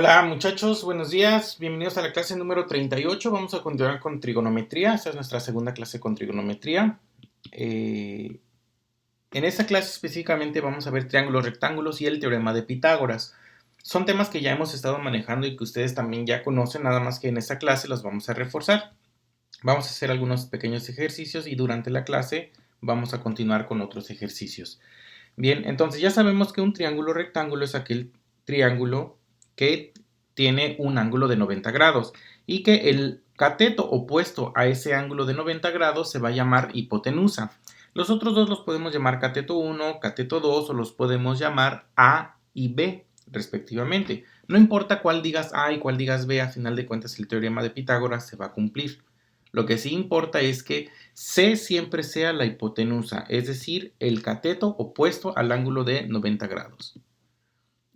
Hola muchachos, buenos días, bienvenidos a la clase número 38. Vamos a continuar con trigonometría. Esta es nuestra segunda clase con trigonometría. En esta clase específicamente vamos a ver triángulos, rectángulos y el teorema de Pitágoras. Son temas que ya hemos estado manejando y que ustedes también ya conocen, nada más que en esta clase los vamos a reforzar. Vamos a hacer algunos pequeños ejercicios y durante la clase vamos a continuar con otros ejercicios. Bien, entonces ya sabemos que un triángulo rectángulo es aquel triángulo que tiene un ángulo de 90 grados y que el cateto opuesto a ese ángulo de 90 grados se va a llamar hipotenusa. Los otros dos los podemos llamar cateto 1, cateto 2 o los podemos llamar A y B respectivamente. No importa cuál digas A y cuál digas B, a final de cuentas el teorema de Pitágoras se va a cumplir. Lo que sí importa es que C siempre sea la hipotenusa, es decir, el cateto opuesto al ángulo de 90 grados.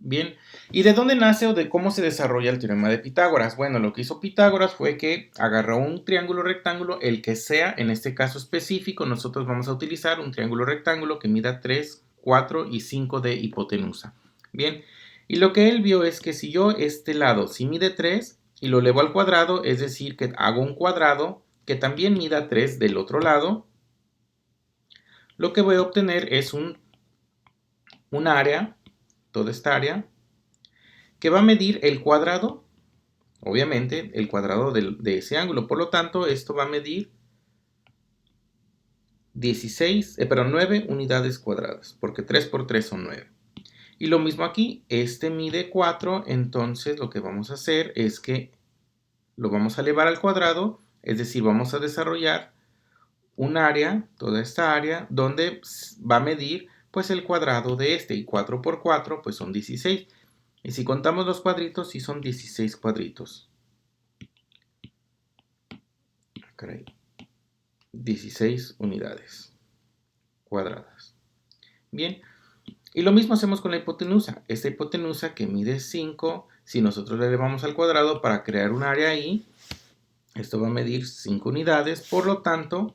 Bien, ¿y de dónde nace o de cómo se desarrolla el teorema de Pitágoras? Bueno, lo que hizo Pitágoras fue que agarró un triángulo rectángulo, el que sea, en este caso específico, nosotros vamos a utilizar un triángulo rectángulo que mida 3, 4 y 5 de hipotenusa. Bien, y lo que él vio es que si yo este lado, si mide 3 y lo elevo al cuadrado, es decir, que hago un cuadrado que también mida 3 del otro lado, lo que voy a obtener es un área, toda esta área, que va a medir el cuadrado, obviamente, el cuadrado de ese ángulo. Por lo tanto, esto va a medir 9 unidades cuadradas, porque 3 por 3 son 9. Y lo mismo aquí, este mide 4, entonces lo que vamos a hacer es que lo vamos a elevar al cuadrado, es decir, vamos a desarrollar un área, toda esta área, donde va a medir pues el cuadrado de este, y 4 por 4 pues son 16. Y si contamos los cuadritos, sí son 16 cuadritos. Caray. 16 unidades cuadradas. Bien, y lo mismo hacemos con la hipotenusa. Esta hipotenusa que mide 5, si nosotros la elevamos al cuadrado para crear un área ahí, esto va a medir 5 unidades, por lo tanto,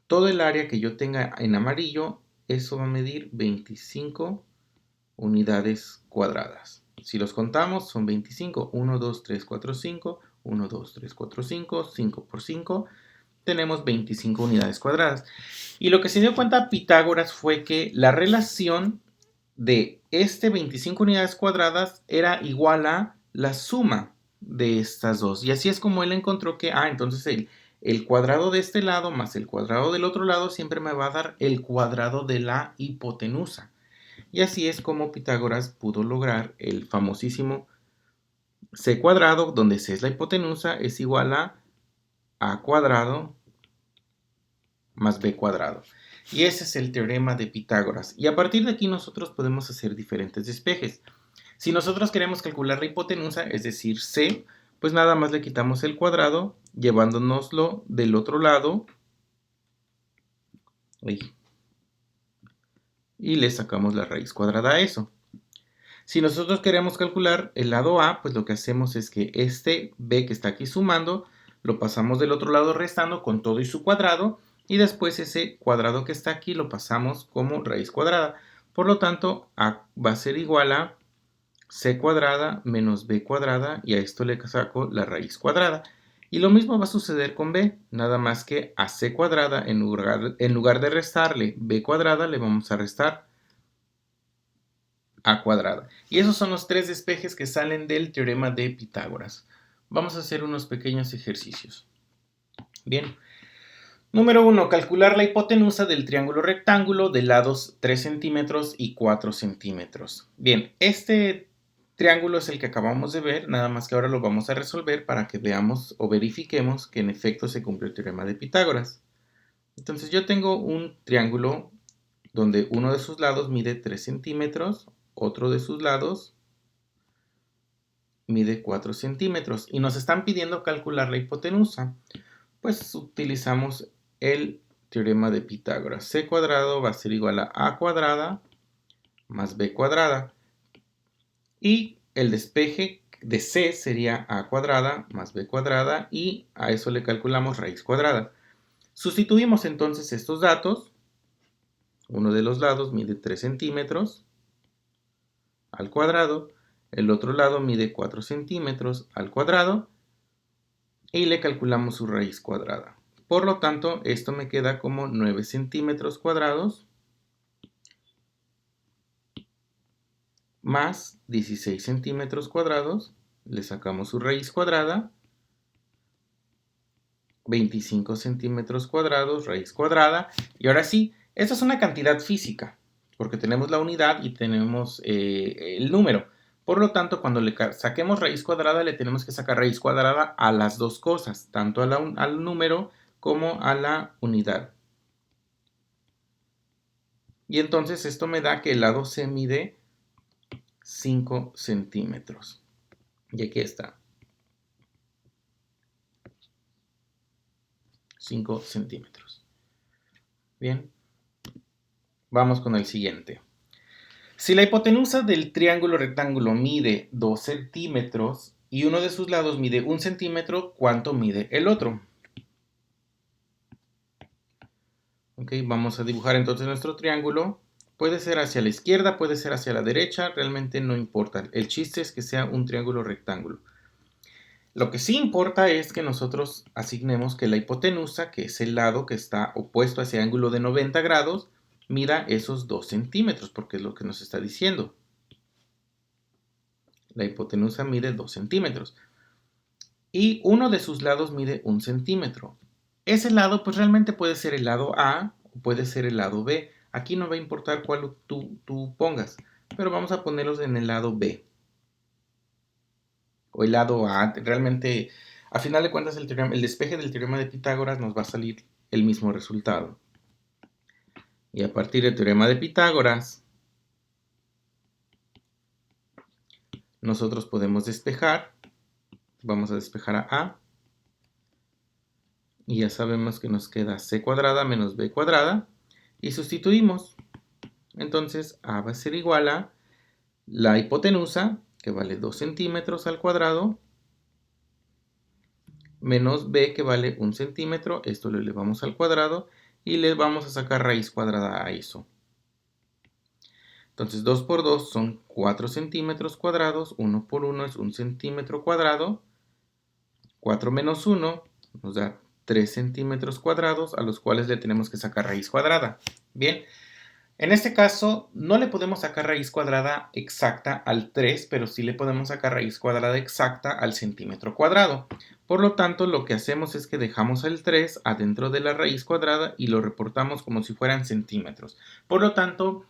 todo el área que yo tenga en amarillo, eso va a medir 25 unidades cuadradas. Si los contamos, son 25. 1, 2, 3, 4, 5. 1, 2, 3, 4, 5. 5 por 5. Tenemos 25 unidades cuadradas. Y lo que se dio cuenta Pitágoras fue que la relación de este 25 unidades cuadradas era igual a la suma de estas dos. Y así es como él encontró que, entonces el cuadrado de este lado más el cuadrado del otro lado siempre me va a dar el cuadrado de la hipotenusa. Y así es como Pitágoras pudo lograr el famosísimo c cuadrado, donde c es la hipotenusa, es igual a cuadrado más b cuadrado. Y ese es el teorema de Pitágoras. Y a partir de aquí nosotros podemos hacer diferentes despejes. Si nosotros queremos calcular la hipotenusa, es decir, c, pues nada más le quitamos el cuadrado, llevándonoslo del otro lado. Y le sacamos la raíz cuadrada a eso. Si nosotros queremos calcular el lado A, pues lo que hacemos es que este B que está aquí sumando, lo pasamos del otro lado restando con todo y su cuadrado, y después ese cuadrado que está aquí lo pasamos como raíz cuadrada. Por lo tanto, A va a ser igual a C cuadrada menos B cuadrada, y a esto le saco la raíz cuadrada. Y lo mismo va a suceder con B, nada más que a C cuadrada, en lugar de restarle B cuadrada, le vamos a restar A cuadrada. Y esos son los tres despejes que salen del teorema de Pitágoras. Vamos a hacer unos pequeños ejercicios. Bien. Número 1. Calcular la hipotenusa del triángulo rectángulo de lados 3 centímetros y 4 centímetros. Bien, este triángulo es el que acabamos de ver, nada más que ahora lo vamos a resolver para que veamos o verifiquemos que en efecto se cumple el teorema de Pitágoras. Entonces yo tengo un triángulo donde uno de sus lados mide 3 centímetros, otro de sus lados mide 4 centímetros y nos están pidiendo calcular la hipotenusa. Pues utilizamos el teorema de Pitágoras. C cuadrado va a ser igual a cuadrada más b cuadrada. Y el despeje de C sería a cuadrada más b cuadrada, y a eso le calculamos raíz cuadrada. Sustituimos entonces estos datos. Uno de los lados mide 3 centímetros al cuadrado El otro lado mide 4 centímetros al cuadrado y le calculamos su raíz cuadrada. Por lo tanto, esto me queda como 9 centímetros cuadrados más 16 centímetros cuadrados. Le sacamos su raíz cuadrada. 25 centímetros cuadrados, raíz cuadrada. Y ahora sí, esta es una cantidad física, porque tenemos la unidad y tenemos el número. Por lo tanto, cuando le saquemos raíz cuadrada, le tenemos que sacar raíz cuadrada a las dos cosas, tanto al número como a la unidad. Y entonces esto me da que el lado C mide 5 centímetros. Y aquí está. 5 centímetros. Bien. Vamos con el siguiente. Si la hipotenusa del triángulo rectángulo mide 2 centímetros y uno de sus lados mide 1 centímetro, ¿cuánto mide el otro? Ok, vamos a dibujar entonces nuestro triángulo. Puede ser hacia la izquierda, puede ser hacia la derecha, realmente no importa. El chiste es que sea un triángulo rectángulo. Lo que sí importa es que nosotros asignemos que la hipotenusa, que es el lado que está opuesto a ese ángulo de 90 grados, mida esos 2 centímetros, porque es lo que nos está diciendo. La hipotenusa mide 2 centímetros. Y uno de sus lados mide 1 centímetro. Ese lado pues realmente puede ser el lado A o puede ser el lado B. Aquí no va a importar cuál tú pongas, pero vamos a ponerlos en el lado B o el lado A. Realmente, a final de cuentas, el despeje del teorema de Pitágoras nos va a salir el mismo resultado. Y a partir del teorema de Pitágoras, nosotros podemos despejar. Vamos a despejar a A. Y ya sabemos que nos queda c cuadrada menos b cuadrada. Y sustituimos. Entonces a va a ser igual a la hipotenusa, que vale 2 centímetros al cuadrado, menos b, que vale 1 centímetro. Esto lo elevamos al cuadrado y le vamos a sacar raíz cuadrada a eso. Entonces 2 por 2 son 4 centímetros cuadrados. 1 por 1 es 1 centímetro cuadrado. 4 menos 1 nos da 3 centímetros cuadrados, a los cuales le tenemos que sacar raíz cuadrada. Bien, en este caso no le podemos sacar raíz cuadrada exacta al 3, pero sí le podemos sacar raíz cuadrada exacta al centímetro cuadrado. Por lo tanto, lo que hacemos es que dejamos el 3 adentro de la raíz cuadrada y lo reportamos como si fueran centímetros. Por lo tanto,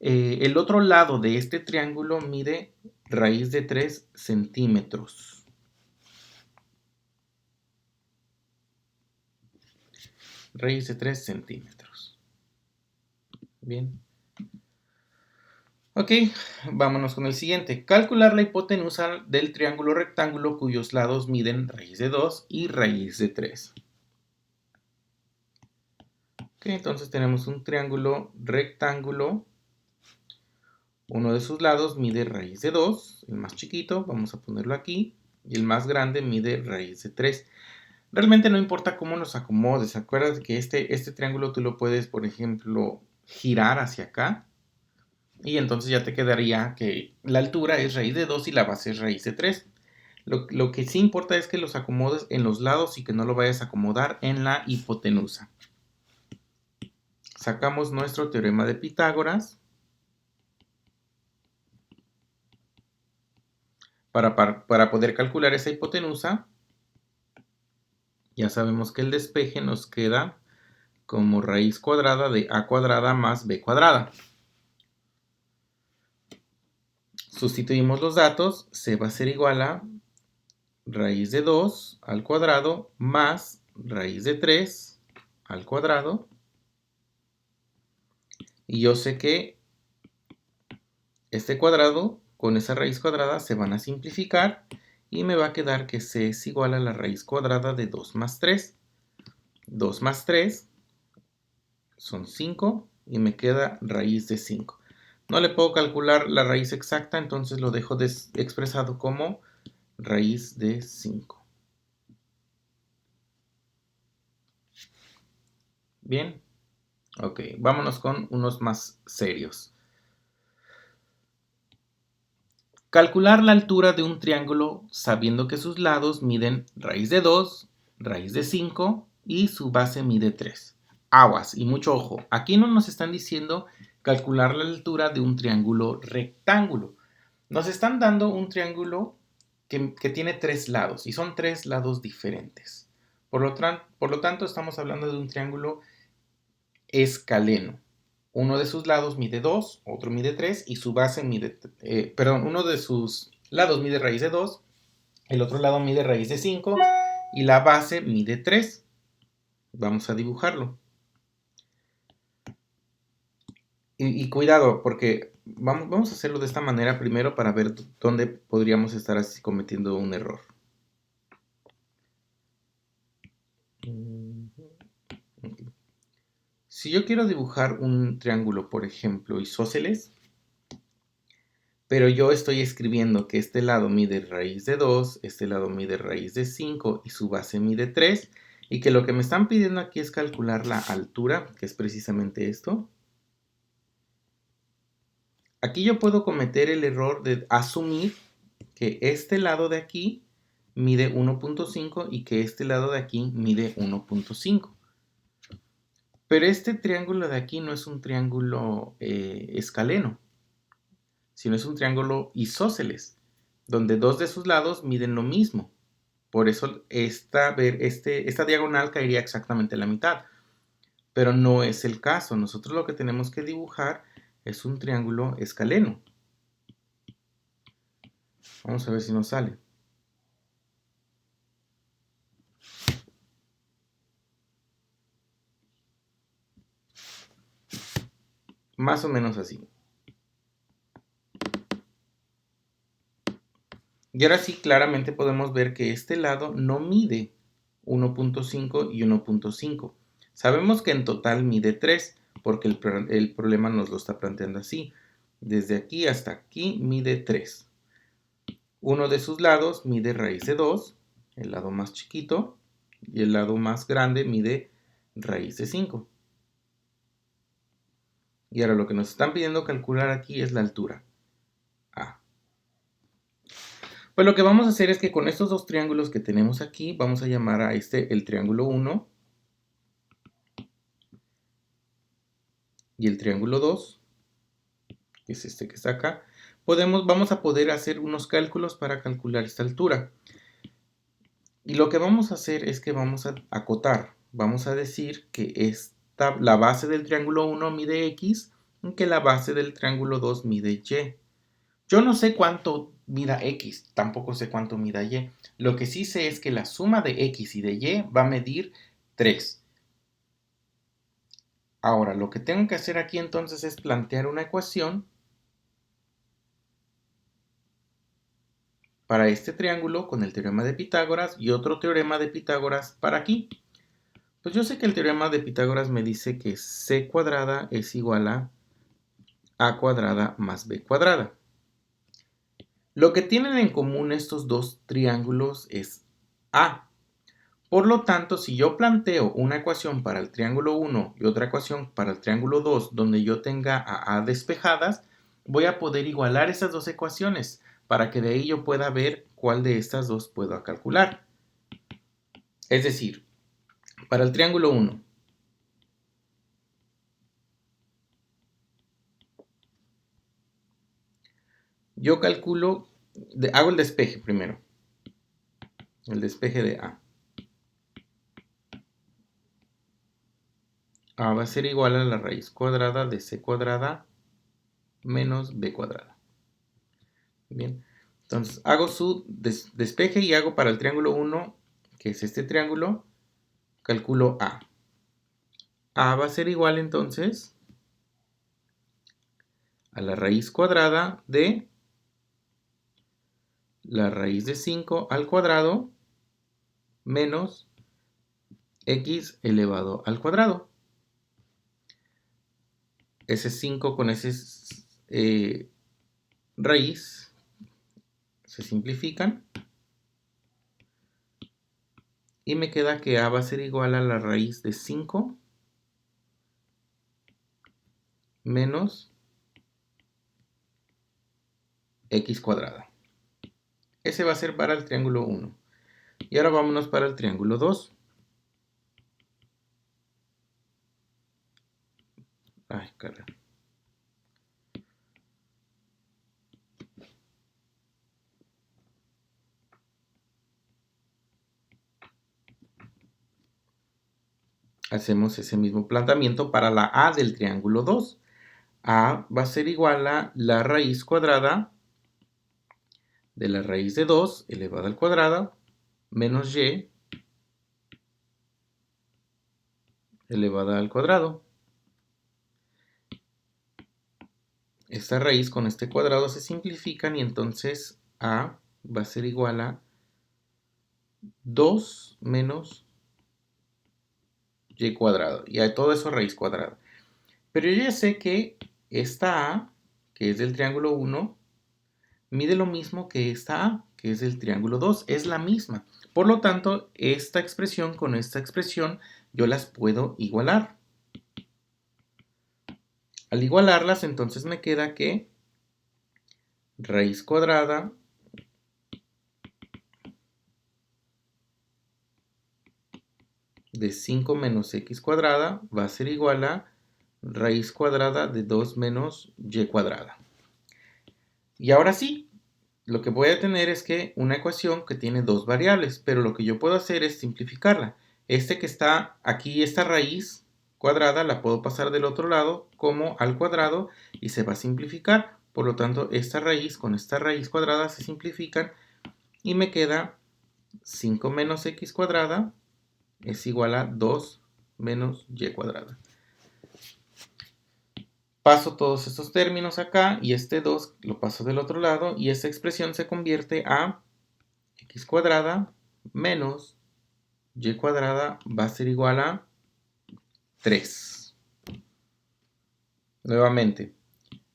el otro lado de este triángulo mide raíz de 3 centímetros. Raíz de 3 centímetros. Bien. Ok, vámonos con el siguiente. Calcular la hipotenusa del triángulo rectángulo cuyos lados miden raíz de 2 y raíz de 3. Ok, entonces tenemos un triángulo rectángulo. Uno de sus lados mide raíz de 2, el más chiquito, vamos a ponerlo aquí, y el más grande mide raíz de 3. Realmente no importa cómo nos acomodes. Acuérdate que este triángulo tú lo puedes, por ejemplo, girar hacia acá. Y entonces ya te quedaría que la altura es raíz de 2 y la base es raíz de 3. Lo que sí importa es que los acomodes en los lados y que no lo vayas a acomodar en la hipotenusa. Sacamos nuestro teorema de Pitágoras. Para poder calcular esa hipotenusa, ya sabemos que el despeje nos queda como raíz cuadrada de a cuadrada más b cuadrada. Sustituimos los datos, c va a ser igual a raíz de 2 al cuadrado más raíz de 3 al cuadrado. Y yo sé que este cuadrado con esa raíz cuadrada se van a simplificar y me va a quedar que c es igual a la raíz cuadrada de 2 más 3. 2 más 3 son 5 y me queda raíz de 5. No le puedo calcular la raíz exacta, entonces lo dejo expresado como raíz de 5. Bien, ok, vámonos con unos más serios. Calcular la altura de un triángulo sabiendo que sus lados miden raíz de 2, raíz de 5 y su base mide 3. Aguas y mucho ojo. Aquí no nos están diciendo calcular la altura de un triángulo rectángulo. Nos están dando un triángulo que tiene 3 lados y son 3 lados diferentes. Por lo tanto, estamos hablando de un triángulo escaleno. Uno de sus lados mide 2, otro mide 3 y su base mide, uno de sus lados mide raíz de 2, el otro lado mide raíz de 5 y la base mide 3. Vamos a dibujarlo. Y cuidado, porque vamos a hacerlo de esta manera primero para ver dónde podríamos estar así cometiendo un error. Si yo quiero dibujar un triángulo, por ejemplo, isósceles, pero yo estoy escribiendo que este lado mide raíz de 2, este lado mide raíz de 5 y su base mide 3, y que lo que me están pidiendo aquí es calcular la altura, que es precisamente esto. Aquí yo puedo cometer el error de asumir que este lado de aquí mide 1.5 y que este lado de aquí mide 1.5. Pero este triángulo de aquí no es un triángulo escaleno, sino es un triángulo isósceles, donde dos de sus lados miden lo mismo. Por eso esta diagonal caería exactamente a la mitad. Pero no es el caso. Nosotros lo que tenemos que dibujar es un triángulo escaleno. Vamos a ver si nos sale. Más o menos así. Y ahora sí, claramente podemos ver que este lado no mide 1.5 y 1.5. Sabemos que en total mide 3, porque el problema nos lo está planteando así. Desde aquí hasta aquí mide 3. Uno de sus lados mide raíz de 2, el lado más chiquito, y el lado más grande mide raíz de 5. Y ahora lo que nos están pidiendo calcular aquí es la altura. A. Pues lo que vamos a hacer es que con estos dos triángulos que tenemos aquí, vamos a llamar a este el triángulo 1 y el triángulo 2, que es este que está acá. Vamos a poder hacer unos cálculos para calcular esta altura. Y lo que vamos a hacer es que vamos a acotar. Vamos a decir que la base del triángulo 1 mide X y que la base del triángulo 2 mide Y. Yo no sé cuánto mida X, tampoco sé cuánto mida Y. Lo que sí sé es que la suma de X y de Y va a medir 3. Ahora, lo que tengo que hacer aquí entonces es plantear una ecuación para este triángulo con el teorema de Pitágoras y otro teorema de Pitágoras para aquí. Pues yo sé que el teorema de Pitágoras me dice que c cuadrada es igual a cuadrada más b cuadrada. Lo que tienen en común estos dos triángulos es a. Por lo tanto, si yo planteo una ecuación para el triángulo 1 y otra ecuación para el triángulo 2 donde yo tenga a despejadas, voy a poder igualar esas dos ecuaciones para que de ahí yo pueda ver cuál de estas dos puedo calcular. Es decir, para el triángulo 1, yo calculo, hago el despeje primero, el despeje de A. A va a ser igual a la raíz cuadrada de c cuadrada menos b cuadrada. Bien, entonces hago su despeje y hago para el triángulo 1, que es este triángulo, calculo A. A va a ser igual entonces a la raíz cuadrada de la raíz de 5 al cuadrado menos x elevado al cuadrado. Ese 5 con ese raíz se simplifican y me queda que a va a ser igual a la raíz de 5 menos x cuadrada. Ese va a ser para el triángulo 1. Y ahora vámonos para el triángulo 2. Ay, caray. Hacemos ese mismo planteamiento para la a del triángulo 2. A va a ser igual a la raíz cuadrada de la raíz de 2 elevada al cuadrado menos y elevada al cuadrado. Esta raíz con este cuadrado se simplifican y entonces a va a ser igual a 2 menos y cuadrado. Y a todo eso raíz cuadrada. Pero yo ya sé que esta a, que es del triángulo 1, mide lo mismo que esta a, que es del triángulo 2. Es la misma. Por lo tanto, esta expresión con esta expresión yo las puedo igualar. Al igualarlas, entonces me queda que raíz cuadrada de 5 menos x cuadrada va a ser igual a raíz cuadrada de 2 menos y cuadrada. Y ahora sí, lo que voy a tener es que una ecuación que tiene dos variables, pero lo que yo puedo hacer es simplificarla. Este que está aquí, esta raíz cuadrada, la puedo pasar del otro lado como al cuadrado y se va a simplificar. Por lo tanto, esta raíz con esta raíz cuadrada se simplifican y me queda 5 menos x cuadrada es igual a 2 menos y cuadrada. Paso todos estos términos acá y este 2 lo paso del otro lado y esta expresión se convierte a x cuadrada menos y cuadrada va a ser igual a 3. Nuevamente,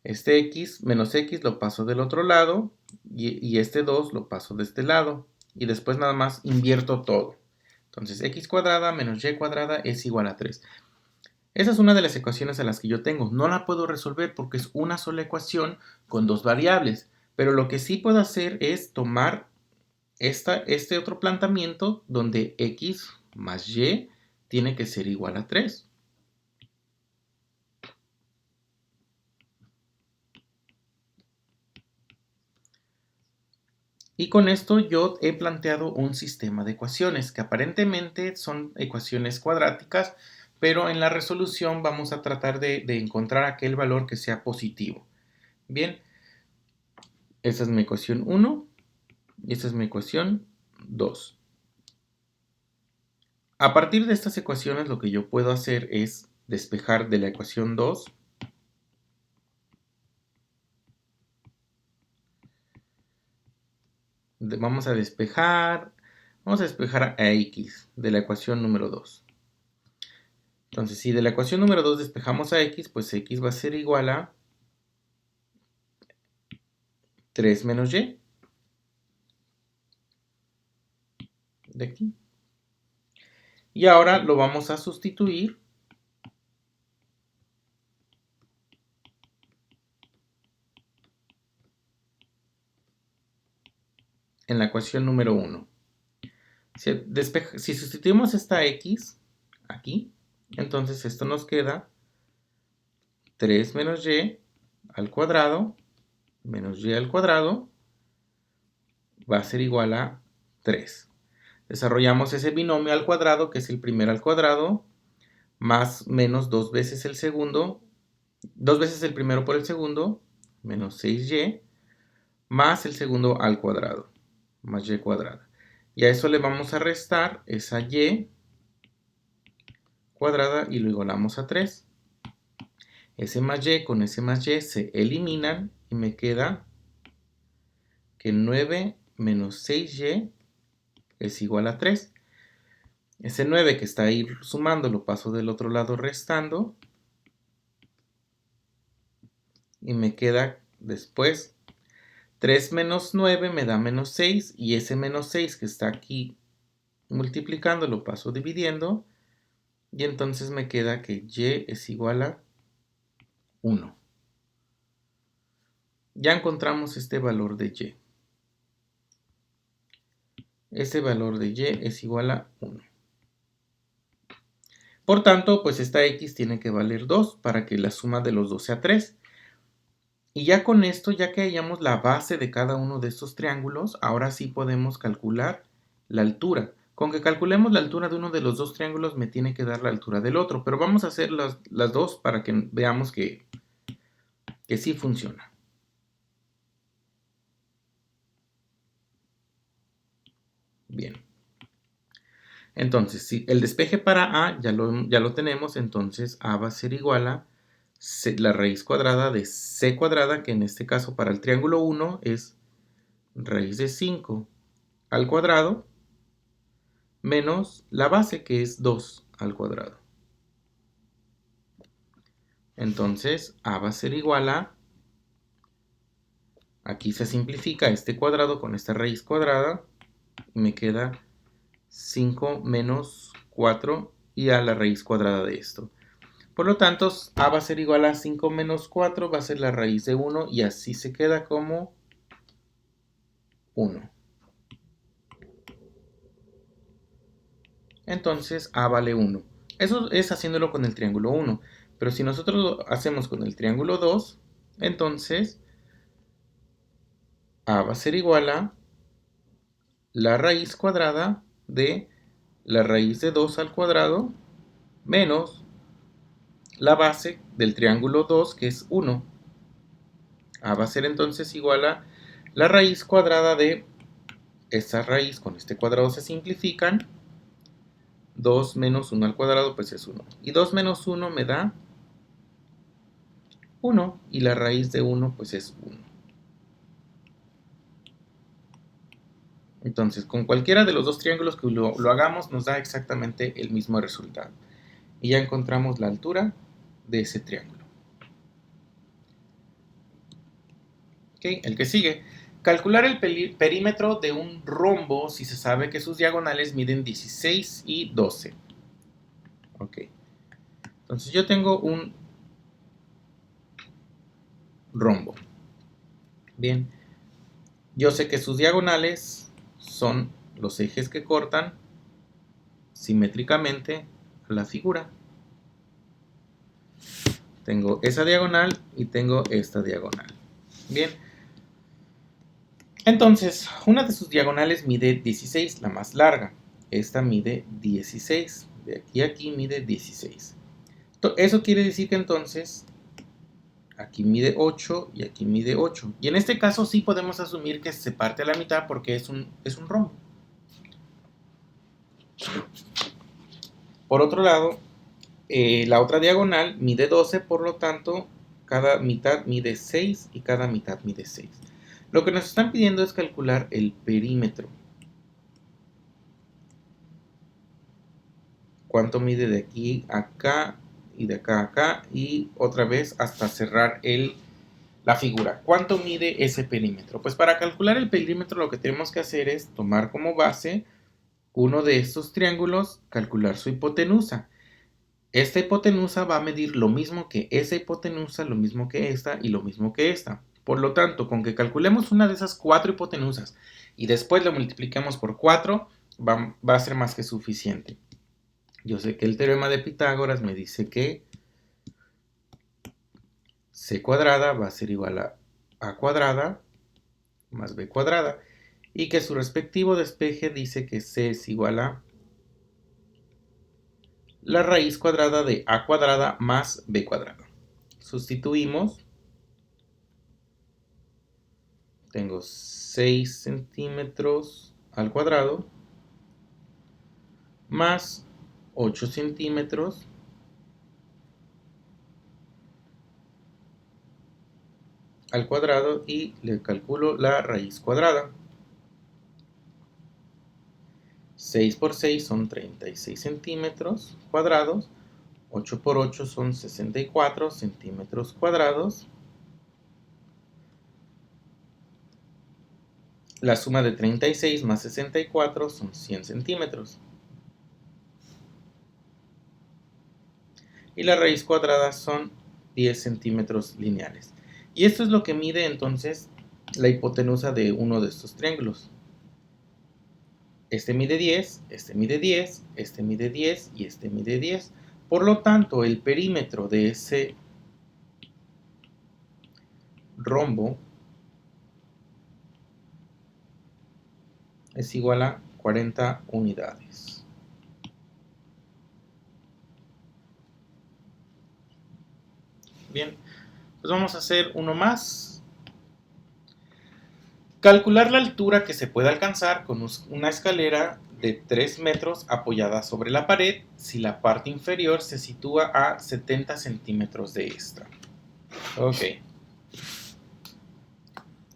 este x menos x lo paso del otro lado y este 2 lo paso de este lado y después nada más invierto todo. Entonces x cuadrada menos y cuadrada es igual a 3. Esa es una de las ecuaciones a las que yo tengo. No la puedo resolver porque es una sola ecuación con dos variables. Pero lo que sí puedo hacer es tomar este otro planteamiento donde x más y tiene que ser igual a 3. Y con esto yo he planteado un sistema de ecuaciones que aparentemente son ecuaciones cuadráticas, pero en la resolución vamos a tratar de encontrar aquel valor que sea positivo. Bien, esta es mi ecuación 1 y esta es mi ecuación 2. A partir de estas ecuaciones lo que yo puedo hacer es despejar de la ecuación 2 vamos a despejar a x de la ecuación número 2. Entonces, si de la ecuación número 2 despejamos a x, pues x va a ser igual a 3 menos y de aquí. Y ahora lo vamos a sustituir en la ecuación número 1. Si sustituimos esta x aquí, entonces esto nos queda 3 menos y al cuadrado menos y al cuadrado va a ser igual a 3. Desarrollamos ese binomio al cuadrado, que es el primero al cuadrado, más menos 2 veces el segundo, 2 veces el primero por el segundo, menos 6y, más el segundo al cuadrado, más y cuadrada. Y a eso le vamos a restar esa y cuadrada y lo igualamos a 3. Ese más y con ese más y se eliminan y me queda que 9 menos 6y es igual a 3. Ese 9 que está ahí sumando lo paso del otro lado restando. Y me queda después 3 menos 9 me da menos 6. Y ese menos 6 que está aquí multiplicando lo paso dividiendo. Y entonces me queda que y es igual a 1. Ya encontramos este valor de y. Este valor de y es igual a 1. Por tanto, pues esta x tiene que valer 2 para que la suma de los dos sea 3. Y ya con esto, ya que hallamos la base de cada uno de estos triángulos, ahora sí podemos calcular la altura. Con que calculemos la altura de uno de los dos triángulos me tiene que dar la altura del otro, pero vamos a hacer las dos para que veamos que sí funciona. Bien. Entonces, si el despeje para A ya lo tenemos, entonces A va a ser igual a la raíz cuadrada de C cuadrada, que en este caso para el triángulo 1 es raíz de 5 al cuadrado, menos la base, que es 2 al cuadrado. Entonces, A va a ser igual a, aquí se simplifica este cuadrado con esta raíz cuadrada, me queda 5 menos 4 y a la raíz cuadrada de esto. Por lo tanto, A va a ser igual a 5 menos 4, va a ser la raíz de 1 y así se queda como 1. Entonces, A vale 1. Eso es haciéndolo con el triángulo 1. Pero si nosotros lo hacemos con el triángulo 2, entonces A va a ser igual a la raíz cuadrada de la raíz de 2 al cuadrado menos la base del triángulo 2, que es 1. A va a ser entonces igual a la raíz cuadrada de esta raíz con este cuadrado se simplifican. 2 menos 1 al cuadrado pues es 1. Y 2 menos 1 me da 1. Y la raíz de 1 pues es 1. Entonces, con cualquiera de los dos triángulos que lo hagamos nos da exactamente el mismo resultado. Y ya encontramos la altura de ese triángulo. ¿Okay? El que sigue. Calcular el perímetro de un rombo si se sabe que sus diagonales miden 16 y 12. Ok. Entonces yo tengo un rombo. Bien. Yo sé que sus diagonales son los ejes que cortan simétricamente a la figura. Tengo esa diagonal y tengo esta diagonal. Bien. Entonces, una de sus diagonales mide 16, la más larga. Esta mide 16. De aquí a aquí mide 16. Eso quiere decir que entonces aquí mide 8 y aquí mide 8. Y en este caso sí podemos asumir que se parte a la mitad porque es un rombo. Por otro lado, la otra diagonal mide 12, por lo tanto, cada mitad mide 6 y cada mitad mide 6. Lo que nos están pidiendo es calcular el perímetro. ¿Cuánto mide de aquí a acá y de acá a acá? Y otra vez hasta cerrar la figura. ¿Cuánto mide ese perímetro? Pues para calcular el perímetro lo que tenemos que hacer es tomar como base uno de estos triángulos, calcular su hipotenusa. Esta hipotenusa va a medir lo mismo que esa hipotenusa, lo mismo que esta y lo mismo que esta. Por lo tanto, con que calculemos una de esas 4 hipotenusas y después lo multipliquemos por 4, va a ser más que suficiente. Yo sé que el teorema de Pitágoras me dice que c cuadrada va a ser igual a cuadrada más b cuadrada y que su respectivo despeje dice que c es igual a la raíz cuadrada de a cuadrada más b cuadrada. Sustituimos. Tengo 6 centímetros al cuadrado más 8 centímetros al cuadrado y le calculo la raíz cuadrada. 6 por 6 son 36 centímetros cuadrados. 8 por 8 son 64 centímetros cuadrados. La suma de 36 más 64 son 100 centímetros. Y la raíz cuadrada son 10 centímetros lineales. Y esto es lo que mide entonces la hipotenusa de uno de estos triángulos. Este mide 10, este mide 10, este mide 10 y este mide 10. Por lo tanto, el perímetro de ese rombo es igual a 40 unidades. Bien, pues vamos a hacer uno más. Calcular la altura que se puede alcanzar con una escalera de 3 metros apoyada sobre la pared si la parte inferior se sitúa a 70 centímetros de esta. Ok.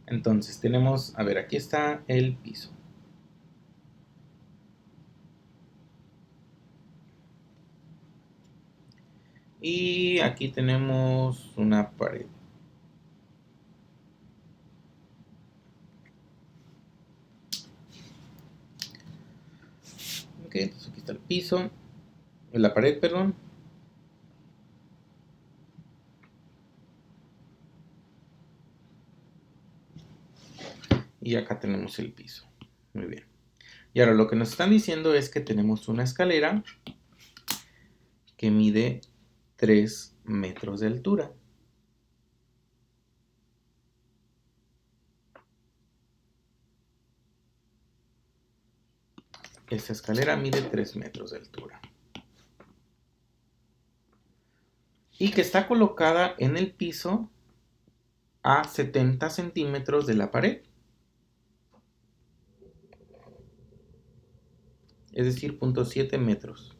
Entonces tenemos, a ver, aquí está el piso. Y aquí tenemos una pared. Ok, entonces aquí está el piso, la pared, perdón. Y acá tenemos el piso. Muy bien. Y ahora lo que nos están diciendo es que tenemos una escalera que mide 3 metros de altura. Esta escalera mide 3 metros de altura. Y que está colocada en el piso a 70 centímetros de la pared. Es decir, 0.7 metros.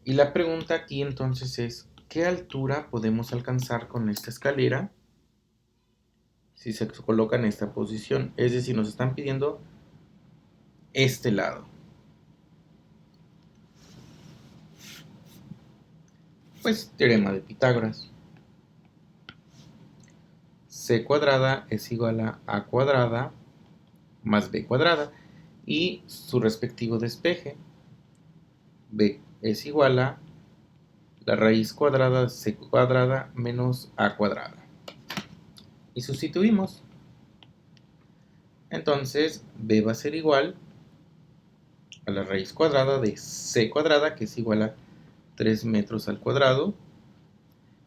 Y la pregunta aquí entonces es, ¿qué altura podemos alcanzar con esta escalera si se coloca en esta posición? Es decir, nos están pidiendo este lado. Pues teorema de Pitágoras. C cuadrada es igual a A cuadrada más B cuadrada y su respectivo despeje. B es igual a la raíz cuadrada de C cuadrada menos A cuadrada. Y sustituimos. Entonces B va a ser igual a la raíz cuadrada de C cuadrada, que es igual a 3 metros al cuadrado,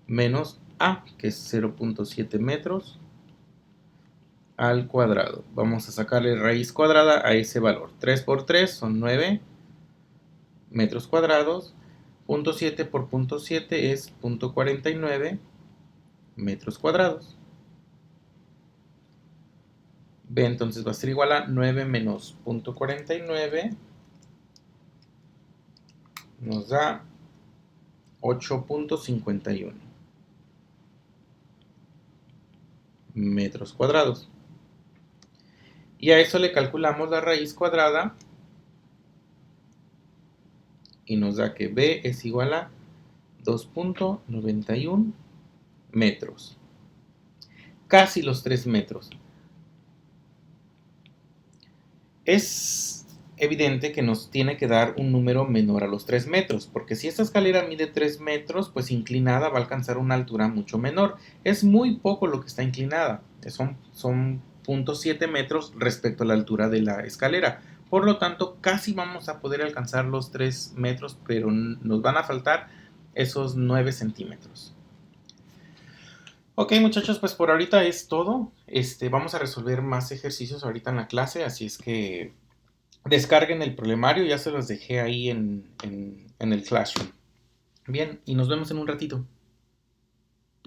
menos A, que es 0.7 metros al cuadrado. Vamos a sacarle raíz cuadrada a ese valor. 3 por 3 son 9 metros cuadrados. 0.7 por 0.7 es 0.49 metros cuadrados. B entonces va a ser igual a 9 menos 0.49 nos da 8.51 metros cuadrados. Y a eso le calculamos la raíz cuadrada y nos da que B es igual a 2.91 metros. Casi los 3 metros. Es evidente que nos tiene que dar un número menor a los 3 metros, porque si esta escalera mide 3 metros, pues inclinada va a alcanzar una altura mucho menor. Es muy poco lo que está inclinada, son 0.7 metros respecto a la altura de la escalera. Por lo tanto, casi vamos a poder alcanzar los 3 metros, pero nos van a faltar esos 9 centímetros. Ok, muchachos, pues por ahorita es todo. Vamos a resolver más ejercicios ahorita en la clase, así es que descarguen el problemario, ya se los dejé ahí en el Classroom. Bien, y nos vemos en un ratito.